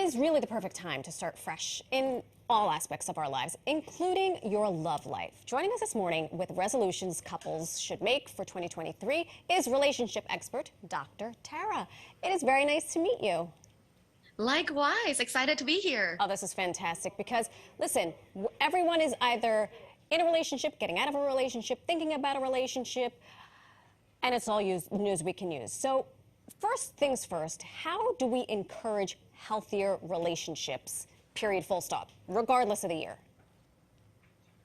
is really the perfect time to start fresh in all aspects of our lives, including your love life. Joining us this morning with resolutions couples should make for 2023 is relationship expert Dr. Tara. It is very nice to meet you. Likewise, excited to be here. Oh, this is fantastic because, listen, everyone is either in a relationship, getting out of a relationship, thinking about a relationship, and it's all news we can use. So first things first, how do we encourage healthier relationships, period, full stop, regardless of the year?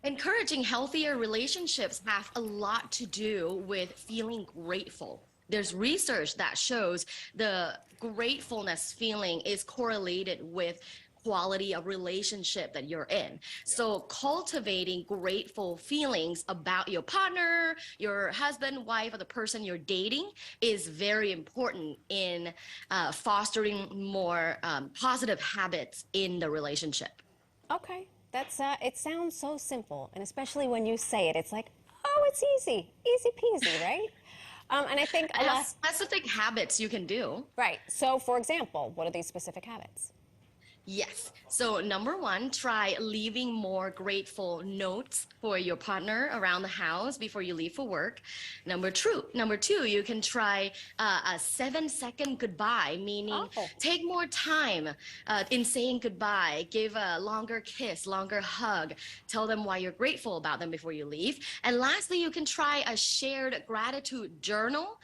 Encouraging healthier relationships have a lot to do with feeling grateful. There's research that shows the gratefulness feeling is correlated with quality of relationship that you're in. So cultivating grateful feelings about your partner, your husband, wife, or the person you're dating is very important in fostering more positive habits in the relationship. Okay, it sounds so simple, and especially when you say it, it's like, oh, it's easy peasy, right? And I think specific habits you can do. Right. So, for example, what are these specific habits? Yes. So number one, try leaving more grateful notes for your partner around the house before you leave for work. Number two, you can try a 7-second goodbye, meaning take more time in saying goodbye, give a longer kiss, longer hug, tell them why you're grateful about them before you leave. And lastly, you can try a shared gratitude journal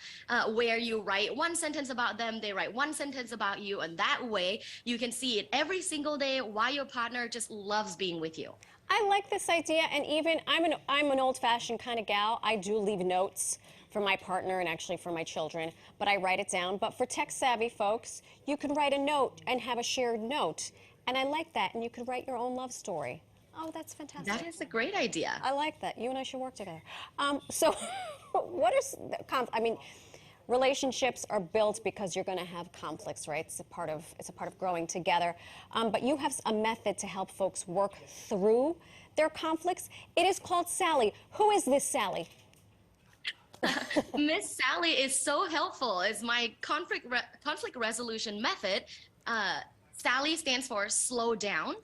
where you write one sentence about them, they write one sentence about you, and that way you can see it every single day why your partner just loves being with you. I like this idea, and even I'm an old-fashioned kind of gal. I do leave notes for my partner and actually for my children, but I write it down. But for tech-savvy folks, you can write a note and have a shared note, and I like that. And you could write your own love story. Oh, that's fantastic. That is a great idea. I like that. You and I should work together. So, relationships are built because you're going to have conflicts, right? It's a part of growing together. But you have a method to help folks work through their conflicts. It is called Sally. Who is this Sally? Miss Sally is so helpful. It's my conflict resolution method. Sally stands for slow down.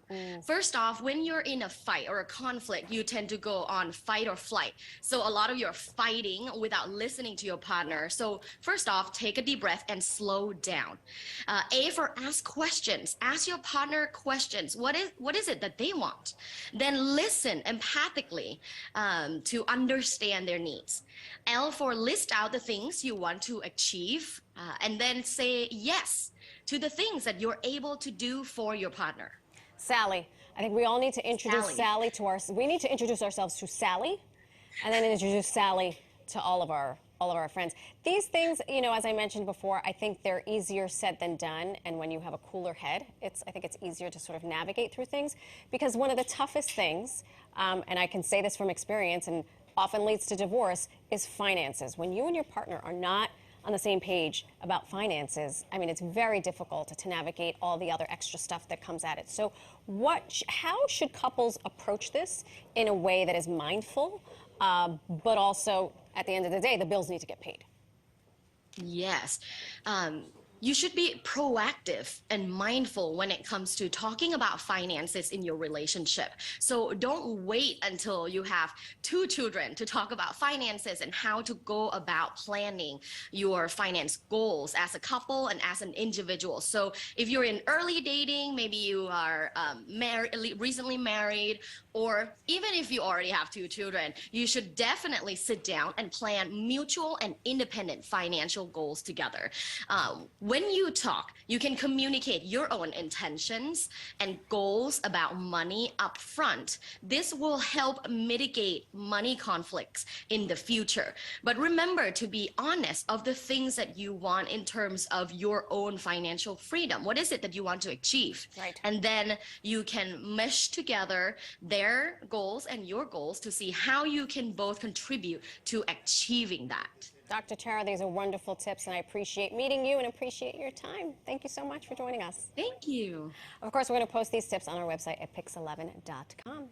First off, when you're in a fight or a conflict, you tend to go on fight or flight. So a lot of you're fighting without listening to your partner. So first off, take a deep breath and slow down. A for ask questions. Ask your partner questions. What is it that they want? Then listen empathically to understand their needs. L for list out the things you want to achieve and then say yes to the things that you're able to do for your partner. Sally. I think we all need to introduce Sally to we need to introduce ourselves to Sally and then introduce Sally to all of our friends. These things, as I mentioned before, I think they're easier said than done, and when you have a cooler head, I think it's easier to sort of navigate through things, because one of the toughest things, and I can say this from experience and often leads to divorce, is finances. When you and your partner are not on the same page about finances, I mean, it's very difficult to navigate all the other extra stuff that comes at it. So how should couples approach this in a way that is mindful, but also, at the end of the day, the bills need to get paid? Yes. You should be proactive and mindful when it comes to talking about finances in your relationship. So don't wait until you have 2 children to talk about finances and how to go about planning your finance goals as a couple and as an individual. So if you're in early dating, maybe you are recently married, or even if you already have 2 children, you should definitely sit down and plan mutual and independent financial goals together. When you talk, you can communicate your own intentions and goals about money up front. This will help mitigate money conflicts in the future. But remember to be honest of the things that you want in terms of your own financial freedom. What is it that you want to achieve? Right. And then you can mesh together their goals and your goals to see how you can both contribute to achieving that. Dr. Tara, these are wonderful tips, and I appreciate meeting you and appreciate your time. Thank you so much for joining us. Thank you. Of course, we're going to post these tips on our website at pix11.com.